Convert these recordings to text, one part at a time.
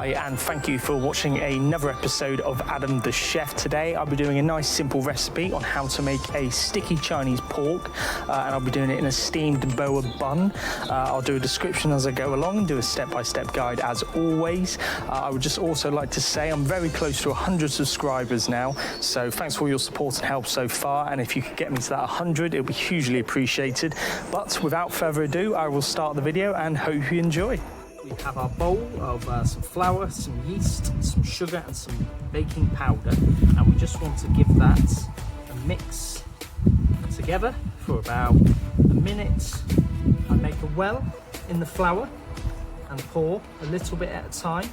Hi, and thank you for watching another episode of Adam the Chef. Today I'll be doing a nice simple recipe on how to make a sticky Chinese pork, and I'll be doing it in a steamed boa bun. I'll do a description as I go along and do a step-by-step guide as always. I would just also like to say I'm very close to 100 subscribers now, so thanks for all your support and help so far, and if you could get me to that 100 it would be hugely appreciated. But without further ado, I will start the video and hope you enjoy. We have our bowl of some flour, some yeast, some sugar and some baking powder, and we just want to give that a mix together for about a minute. I make a well in the flour and pour a little bit at a time,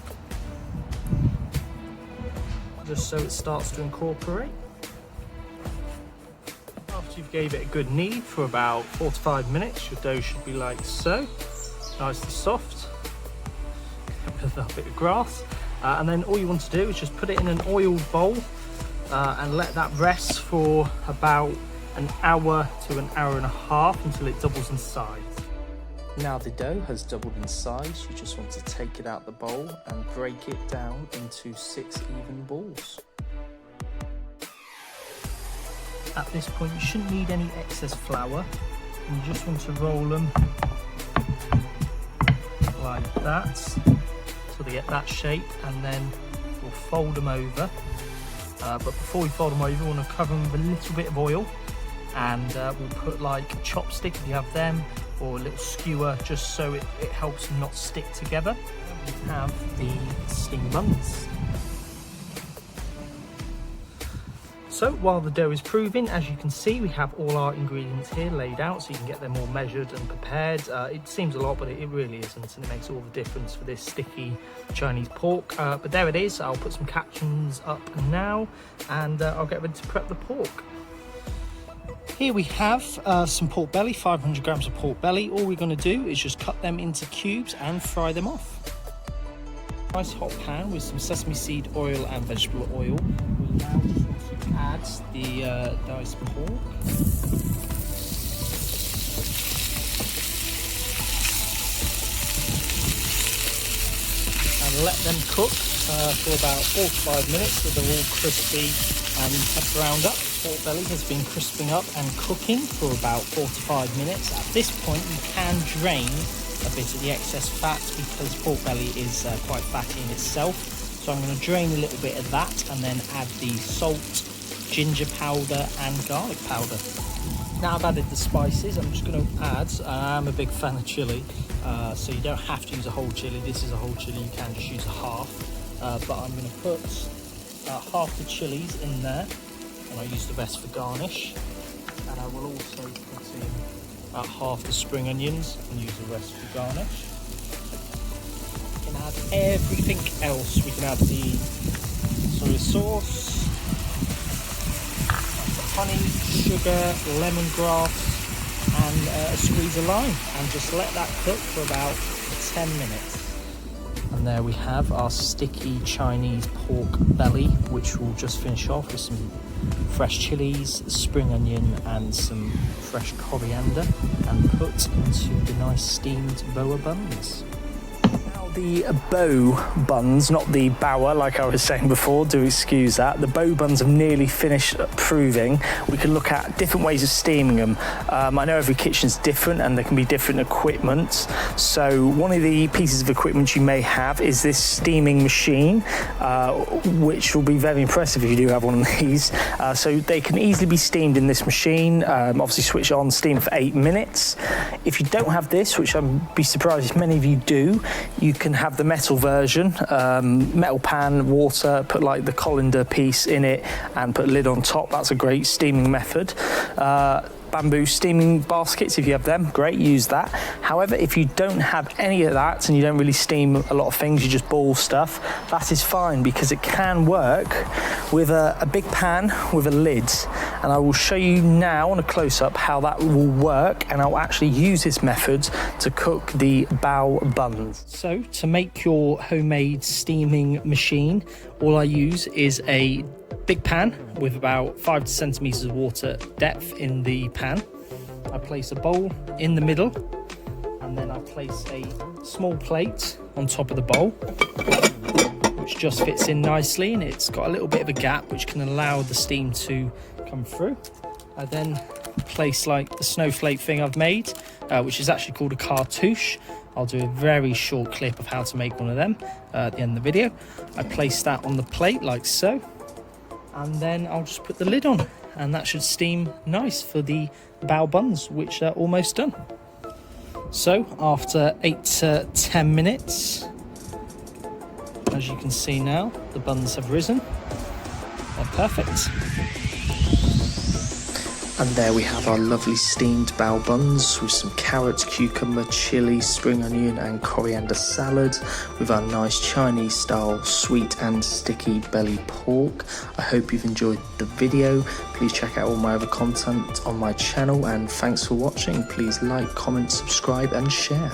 just so it starts to incorporate. After you've gave it a good knead for about 4 to 5 minutes, your dough should be like so, nice and soft. With a bit of grass, and then all you want to do is just put it in an oiled bowl and let that rest for about an hour to an hour and a half until it doubles in size. Now the dough has doubled in size, you just want to take it out the bowl and break it down into 6 even balls. At this point you shouldn't need any excess flour, and you just want to roll them like that so they get that shape, and then we'll fold them over. But before we fold them over, we want to cover them with a little bit of oil, and we'll put like a chopstick if you have them, or a little skewer, just so it helps them not stick together. We have the steamed buns. So while the dough is proving, as you can see, we have all our ingredients here laid out so you can get them all measured and prepared. It seems a lot, but it really isn't, and it makes all the difference for this sticky Chinese pork. But there it is. I'll put some captions up now, and I'll get ready to prep the pork. Here we have some pork belly, 500 grams of pork belly. All we're going to do is just cut them into cubes and fry them off. Nice hot pan with some sesame seed oil and vegetable oil. We'll now just add the diced pork. And let them cook for about 4 to 5 minutes so they're all crispy and have browned up. Pork belly has been crisping up and cooking for about 4 to 5 minutes. At this point you can drain a bit of the excess fat because pork belly is quite fatty in itself. So I'm going to drain a little bit of that and then add the salt, ginger powder and garlic powder. Now I've added the spices, I'm just going to add, I'm a big fan of chilli, so you don't have to use a whole chilli. This is a whole chilli, you can just use a half, but I'm going to put half the chilies in there, and I'll use the rest for garnish. And I will also put in about half the spring onions and use the rest for garnish. We can add everything else. We can add the soy sauce, honey, sugar, lemongrass and a squeeze of lime, and just let that cook for about 10 minutes. And there we have our sticky Chinese pork belly, which we'll just finish off with some fresh chilies, spring onion and some fresh coriander, and put into the nice steamed boa buns. Now the bow buns, not the bower like I was saying before, do excuse that. The bow buns have nearly finished proving. We can look at different ways of steaming them. I know every kitchen's different and there can be different equipment. So one of the pieces of equipment you may have is this steaming machine, which will be very impressive if you do have one of these. So they can easily be steamed in this machine. Obviously switch it on, steam for 8 minutes. If you don't have this, which I'd be surprised if many of you do, you can have the metal version, metal pan, water, put like the coriander piece in it and put a lid on top. That's a great steaming method. Bamboo steaming baskets, if you have them, great, use that. However, if you don't have any of that and you don't really steam a lot of things, you just boil stuff, that is fine, because it can work with a big pan with a lid, and I will show you now on a close-up how that will work, and I'll actually use this method to cook the bao buns. So to make your homemade steaming machine, all I use is a big pan with about 5 centimeters of water depth in the pan. I place a bowl in the middle, and And then I place a small plate on top of the bowl, which just fits in nicely, and it's got a little bit of a gap which can allow the steam to come through. I then place like the snowflake thing I've made, which is actually called a cartouche. I'll do a very short clip of how to make one of them at the end of the video. I place that on the plate like so, and then I'll just put the lid on, and that should steam nice for the bao buns, which are almost done. So after 8 to 10 minutes, as you can see now, the buns have risen. They're perfect. And there we have our lovely steamed bao buns with some carrots, cucumber, chilli, spring onion and coriander salad, with our nice Chinese style sweet and sticky belly pork. I hope you've enjoyed the video. Please check out all my other content on my channel, and thanks for watching. Please like, comment, subscribe and share.